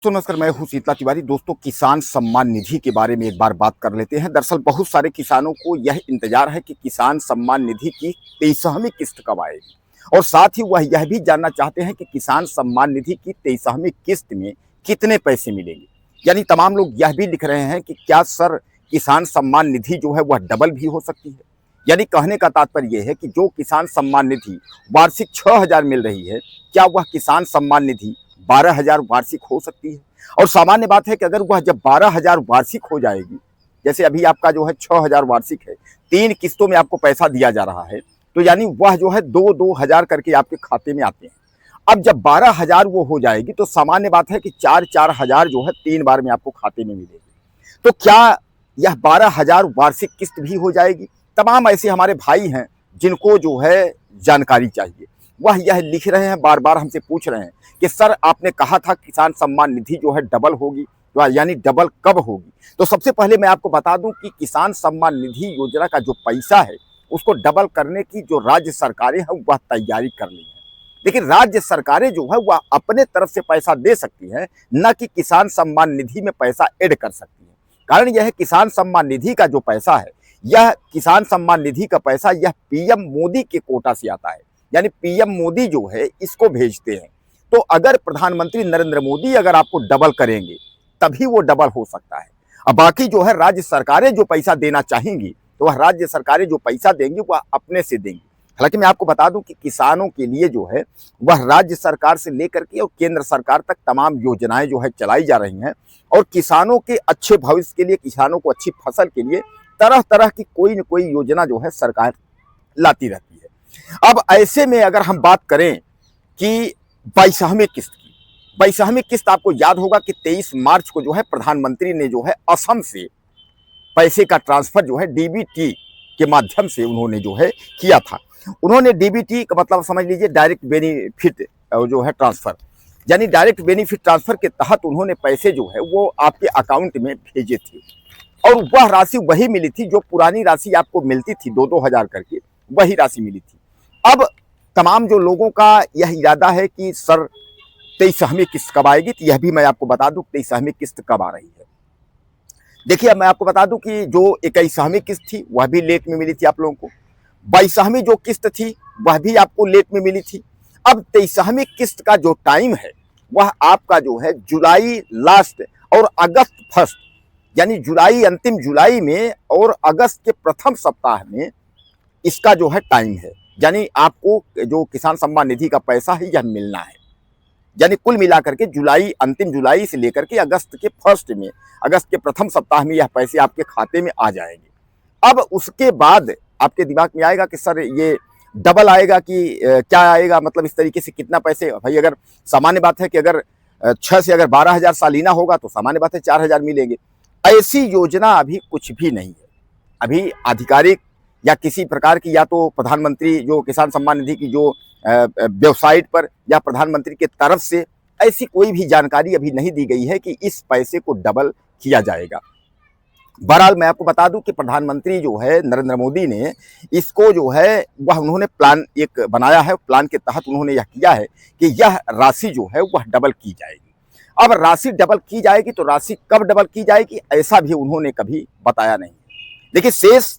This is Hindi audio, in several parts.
तो नमस्कार, मैं हूं शीतला तिवारी। दोस्तों, किसान सम्मान निधि के बारे में एक बार बात कर लेते हैं। दरअसल बहुत सारे किसानों को यह इंतजार है कि किसान सम्मान निधि की 23वीं किस्त कब आएगी, और साथ ही वह यह भी जानना चाहते हैं कि किसान सम्मान निधि की 23वीं किस्त में कितने पैसे मिलेंगे। यानी तमाम लोग यह भी लिख रहे हैं कि क्या सर, किसान सम्मान निधि जो है वह डबल भी हो सकती है। यानी कहने का तात्पर्य यह है कि जो किसान सम्मान निधि वार्षिक 6,000 मिल रही है, क्या वह किसान सम्मान निधि 12,000 वार्षिक हो सकती है। और सामान्य बात है कि अगर वह जब 12,000 वार्षिक हो जाएगी, जैसे अभी आपका जो है 6,000 वार्षिक है, 3 किस्तों में आपको पैसा दिया जा रहा है, तो यानी वह जो है 2-2 हजार करके आपके खाते में आते हैं। अब जब 12,000 वो हो जाएगी तो सामान्य बात है कि 4-4 हजार जो है 3 बार में आपको खाते में मिलेगी। तो क्या यह 12,000 वार्षिक किस्त भी हो जाएगी? तमाम ऐसे हमारे भाई हैं जिनको जो है जानकारी चाहिए, वह यह लिख रहे हैं, बार बार हमसे पूछ रहे हैं कि सर, आपने कहा था किसान सम्मान निधि जो है डबल होगी, तो यानी डबल कब होगी। तो सबसे पहले मैं आपको बता दूं कि किसान सम्मान निधि योजना का जो पैसा है उसको डबल करने की जो राज्य सरकारें हैं वह तैयारी कर ली है। लेकिन राज्य सरकारें जो है वह अपने तरफ से पैसा दे सकती हैं, न कि किसान सम्मान निधि में पैसा ऐड कर सकती है। कारण यह है, किसान सम्मान निधि का जो पैसा है, यह किसान सम्मान निधि का पैसा यह पीएम मोदी के कोटा से आता है। यानी पीएम मोदी जो है इसको भेजते हैं। तो अगर प्रधानमंत्री नरेंद्र मोदी अगर आपको डबल करेंगे तभी वो डबल हो सकता है। अब बाकी जो है राज्य सरकारें जो पैसा देना चाहेंगी, तो वह राज्य सरकारें जो पैसा देंगी वह अपने से देंगी। हालांकि मैं आपको बता दूं कि किसानों के लिए जो है वह राज्य सरकार से लेकर के और केंद्र सरकार तक तमाम योजनाएं जो है चलाई जा रही हैं, और किसानों के अच्छे भविष्य के लिए, किसानों को अच्छी फसल के लिए तरह तरह की कोई न कोई योजना जो है सरकार लाती रहती है। अब ऐसे में अगर हम बात करें कि 22वीं किस्त की, 22वीं किस्त आपको याद होगा कि 23 मार्च को जो है प्रधानमंत्री ने जो है असम से पैसे का ट्रांसफर जो है डीबीटी के माध्यम से उन्होंने जो है किया था। उन्होंने डीबीटी का मतलब समझ लीजिए डायरेक्ट बेनिफिट जो है ट्रांसफर, यानी डायरेक्ट बेनिफिट ट्रांसफर के तहत उन्होंने पैसे जो है वो आपके अकाउंट में भेजे थे, और वह राशि वही मिली थी जो पुरानी राशि आपको मिलती थी 2-2 हजार करके, वही राशि मिली थी। अब तमाम जो लोगों का यह इरादा है कि सर 23वीं किस्त कब आएगी, तो यह भी मैं आपको बता दूं 23वीं किस्त कब आ रही है। देखिए, अब मैं आपको बता दूं कि जो 21वीं किस्त थी वह भी लेट में मिली थी आप लोगों को, 22वीं जो किस्त थी वह भी आपको लेट में मिली थी। अब 23वीं किस्त का जो टाइम है वह आपका जो है जुलाई लास्ट और अगस्त फर्स्ट, यानी जुलाई अंतिम जुलाई में और अगस्त के प्रथम सप्ताह में इसका जो है टाइम है। यानी आपको जो किसान सम्मान निधि का पैसा है यह मिलना है। यानी कुल मिलाकर के जुलाई, अंतिम जुलाई से लेकर के अगस्त के फर्स्ट में, अगस्त के प्रथम सप्ताह में यह पैसे आपके खाते में आ जाएंगे। अब उसके बाद आपके दिमाग में आएगा कि सर ये डबल आएगा कि क्या आएगा, मतलब इस तरीके से कितना पैसे। भाई अगर सामान्य बात है कि अगर 6 से अगर 12,000 सालीना होगा तो सामान्य बात है 4,000 मिलेंगे। ऐसी योजना अभी कुछ भी नहीं है। अभी आधिकारिक या किसी प्रकार की, या तो प्रधानमंत्री जो किसान सम्मान निधि की जो वेबसाइट पर या प्रधानमंत्री के तरफ से ऐसी कोई भी जानकारी अभी नहीं दी गई है कि इस पैसे को डबल किया जाएगा। बहरहाल मैं आपको बता दूं कि प्रधानमंत्री जो है नरेंद्र मोदी ने इसको जो है वह उन्होंने प्लान एक बनाया है, प्लान के तहत उन्होंने यह किया है कि यह राशि जो है वह डबल की जाएगी। अब राशि डबल की जाएगी तो राशि कब डबल की जाएगी ऐसा भी उन्होंने कभी बताया नहीं। देखिए, शेष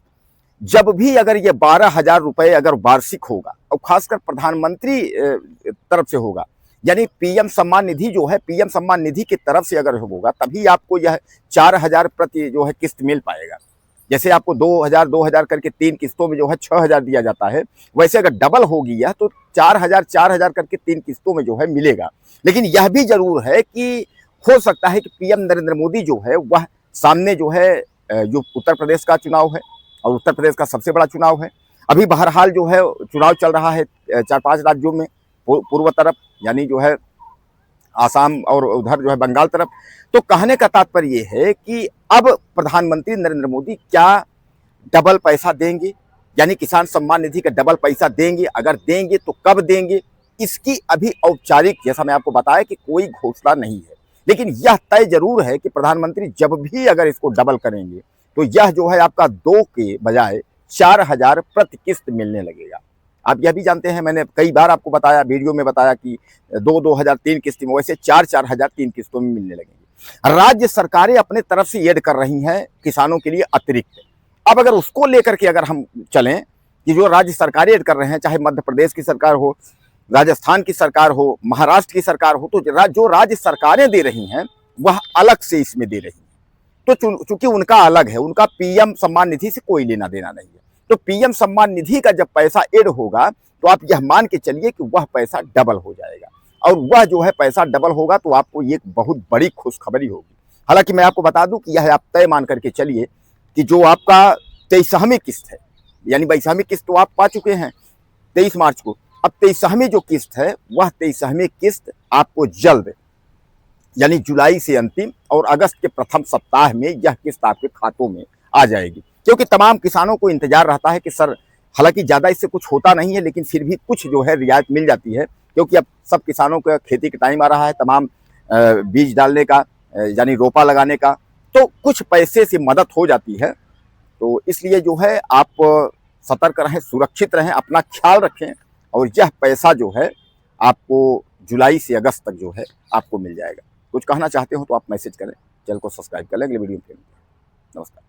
जब भी अगर ये 12,000 रुपए अगर वार्षिक होगा, और खासकर प्रधानमंत्री तरफ से होगा, यानी पीएम सम्मान निधि जो है, पीएम सम्मान निधि की तरफ से अगर होगा तभी आपको यह 4,000 प्रति जो है किस्त मिल पाएगा। जैसे आपको 2,000 करके 3 किस्तों में जो है 6,000 दिया जाता है, वैसे अगर डबल होगी यह तो 4,000 करके 3 किस्तों में जो है मिलेगा। लेकिन यह भी जरूर है कि हो सकता है कि पीएम नरेंद्र मोदी जो है वह सामने जो है जो उत्तर प्रदेश का चुनाव है, और उत्तर प्रदेश का सबसे बड़ा चुनाव है। अभी बहरहाल जो है चुनाव चल रहा है 4-5 राज्यों में, पूर्व तरफ यानी जो है आसाम और उधर जो है बंगाल तरफ। तो कहने का तात्पर्य ये है कि अब प्रधानमंत्री नरेंद्र मोदी क्या डबल पैसा देंगे, यानी किसान सम्मान निधि का डबल पैसा देंगे, अगर देंगे तो कब देंगे, इसकी अभी औपचारिक, जैसा मैं आपको बताया कि कोई घोषणा नहीं है। लेकिन यह तय जरूर है कि प्रधानमंत्री जब भी अगर इसको डबल करेंगे तो यह जो है आपका 2 के बजाय 4,000 प्रति किस्त मिलने लगेगा। आप यह भी जानते हैं, मैंने कई बार आपको बताया, वीडियो में बताया कि 2-2 हज़ार 3 किस्त में, वैसे 4-4 हज़ार 3 किस्तों में मिलने लगेंगे। राज्य सरकारें अपने तरफ से ऐड कर रही हैं किसानों के लिए अतिरिक्त। अब अगर उसको लेकर के अगर हम चलें कि जो राज्य सरकारें ऐड कर रहे हैं, चाहे मध्य प्रदेश की सरकार हो, राजस्थान की सरकार हो, महाराष्ट्र की सरकार हो, तो जो राज्य सरकारें दे रही हैं वह अलग से इसमें दे रही हैं। तो चूंकि उनका अलग है, उनका पीएम सम्मान निधि से कोई लेना देना नहीं है, तो पीएम सम्मान निधि का जब पैसा ऐड होगा तो आप यह मान के चलिए कि वह पैसा डबल हो जाएगा, और वह जो है पैसा डबल होगा तो आपको ये बहुत बड़ी खुशखबरी होगी। हालांकि मैं आपको बता दूं कि यह आप तय मान करके चलिए कि जो आपका 23वीं किस्त है, यानी 22वीं किस्त तो आप पा चुके हैं 23 मार्च को, अब 23वीं जो किस्त है वह 23वीं किस्त आपको जल्द, यानी जुलाई से अंतिम और अगस्त के प्रथम सप्ताह में यह किस्त आपके खातों में आ जाएगी। क्योंकि तमाम किसानों को इंतजार रहता है कि सर, हालांकि ज़्यादा इससे कुछ होता नहीं है, लेकिन फिर भी कुछ जो है रियायत मिल जाती है, क्योंकि अब सब किसानों का खेती का टाइम आ रहा है, तमाम बीज डालने का, यानी रोपा लगाने का, तो कुछ पैसे से मदद हो जाती है। तो इसलिए जो है आप सतर्क रहें, सुरक्षित रहें, अपना ख्याल रखें, और यह पैसा जो है आपको जुलाई से अगस्त तक जो है आपको मिल जाएगा। कुछ कहना चाहते हो तो आप मैसेज करें, चैनल को सब्सक्राइब कर लें। अगले वीडियो में फिर मिलते हैं। नमस्कार।